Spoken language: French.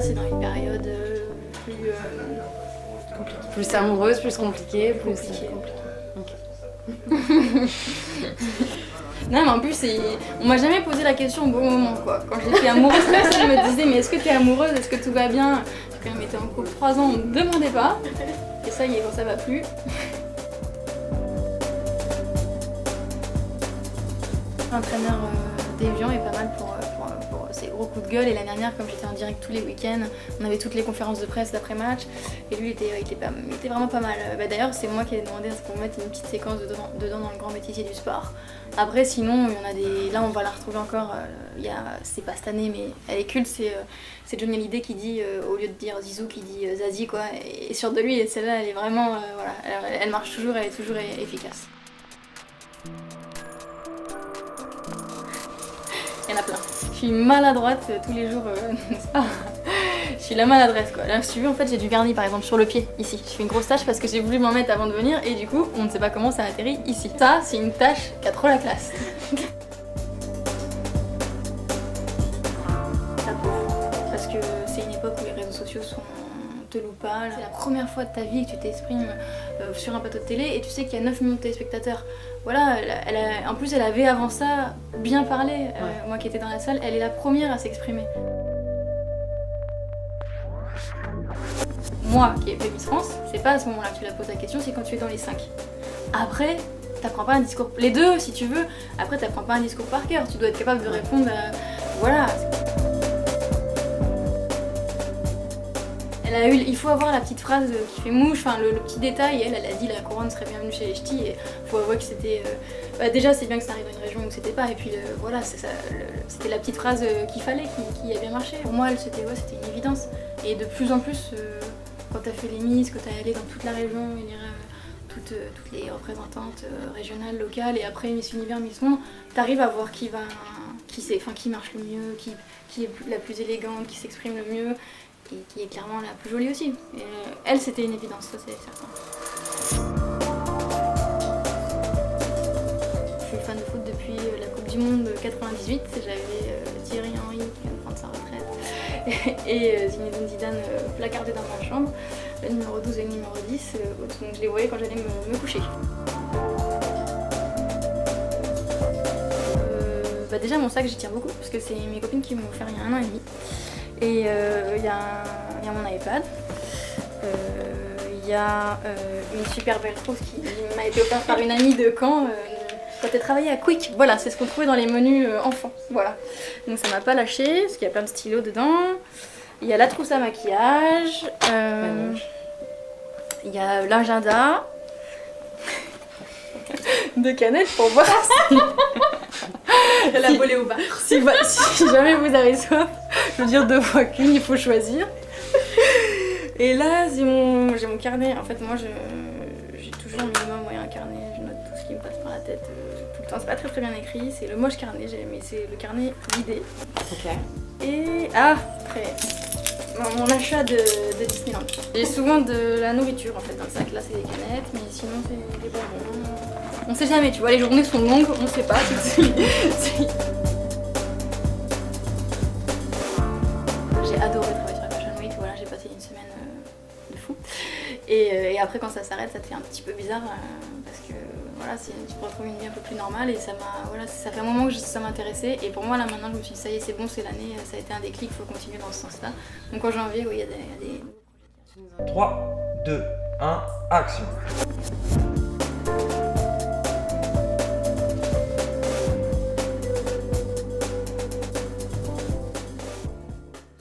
là, c'est dans une période plus amoureuse, plus compliquée, plus compliquée. Okay. Non, mais en plus, on m'a jamais posé la question au bon moment, quoi. Quand j'étais amoureuse, personne me disait, mais est-ce que t'es amoureuse, est-ce que tout va bien? J'ai quand même été en couple 3 ans, on me demandait pas. Et ça y est, quand ça va plus. L'entraîneur d'Evian est pas mal pour ses gros coups de gueule. Et l'année dernière, comme j'étais en direct tous les week-ends, on avait toutes les conférences de presse d'après-match. Et lui, il était vraiment pas mal. D'ailleurs, c'est moi qui ai demandé à ce qu'on mette une petite séquence dedans dans le grand bêtisier du sport. Après, sinon, il y en a des. Là, on va la retrouver encore. C'est pas cette année, mais elle est culte. C'est Johnny Hallyday qui dit, au lieu de dire Zizou, qui dit Zazie, quoi. Et sûre de lui, et celle-là, elle est vraiment. Voilà, elle marche toujours, elle est toujours efficace. Il y en a plein. Je suis maladroite tous les jours, n'est-ce pas? Je suis la maladresse, quoi. Là, si tu veux, en fait, j'ai du vernis par exemple sur le pied, ici. Je fais une grosse tache parce que j'ai voulu m'en mettre avant de venir et du coup, on ne sait pas comment ça atterrit ici. Ça, c'est une tache qui a trop la classe. Parce que c'est une époque où les réseaux sociaux te louent pas. C'est la première fois de ta vie que tu t'exprimes sur un plateau de télé et tu sais qu'il y a 9 millions de téléspectateurs. Voilà, en plus elle avait avant ça bien parlé. Moi qui étais dans la salle, elle est la première à s'exprimer. Moi qui ai fait Miss France, c'est pas à ce moment-là que tu la poses la question, c'est quand tu es dans les 5. Après, t'apprends pas un discours. Les deux si tu veux, après t'apprends pas un discours par cœur, tu dois être capable de répondre à. Voilà. Il faut avoir la petite phrase qui fait mouche, enfin le petit détail, elle a dit la couronne serait bienvenue chez les ch'tis et faut avouer que c'était... déjà c'est bien que ça arrive dans une région où c'était pas et puis voilà, c'était la petite phrase qu'il fallait, qui a bien marché. Pour moi c'était une évidence et de plus en plus quand t'as fait les Miss, quand t'as allé dans toute la région, toutes les représentantes régionales, locales et après Miss Univers, Miss Monde, t'arrives à voir qui marche le mieux, qui est la plus élégante, qui s'exprime le mieux. Qui est clairement la plus jolie aussi. Et elle, c'était une évidence, ça c'est certain. Je suis fan de foot depuis la Coupe du Monde 98. J'avais Thierry Henry qui vient de prendre sa retraite et Zinedine Zidane placardé dans ma chambre, le numéro 12 et le numéro 10, donc je les voyais quand j'allais me coucher. Déjà mon sac j'y tiens beaucoup parce que c'est mes copines qui m'ont offert il y a 1 an et demi. Et il y a mon iPad, il y a une super belle trousse qui m'a été offerte par une amie de Caen quand elle travaillait à Quick. Voilà, c'est ce qu'on trouvait dans les menus enfants. Voilà. Donc ça m'a pas lâché, parce qu'il y a plein de stylos dedans. Il y a la trousse à maquillage, il y a l'agenda de canettes pour voir si... Elle a volé au bar. Si jamais vous avez soif, je veux dire 2 fois qu'une, il faut choisir. Et là, j'ai mon carnet. En fait, moi, j'ai toujours un minimum un carnet. Je note tout ce qui me passe par la tête tout le temps. C'est pas très bien écrit. C'est le moche carnet, mais c'est le carnet d'idées. Ok. Et mon achat de Disneyland. J'ai souvent de la nourriture en fait dans le sac. Là, c'est des canettes, mais sinon c'est des bonbons. On sait jamais, tu vois, les journées sont longues, on sait pas. J'ai adoré travailler sur la Fashion Week, voilà, j'ai passé une semaine de fou. Et après quand ça s'arrête, ça te fait un petit peu bizarre parce que voilà, tu peux retrouver une vie un peu plus normale et ça fait un moment que ça m'intéressait et pour moi là maintenant je me suis dit ça y est c'est bon, c'est l'année, ça a été un déclic, il faut continuer dans ce sens-là. Donc en janvier, oui, il y a des... 3, 2, 1, action.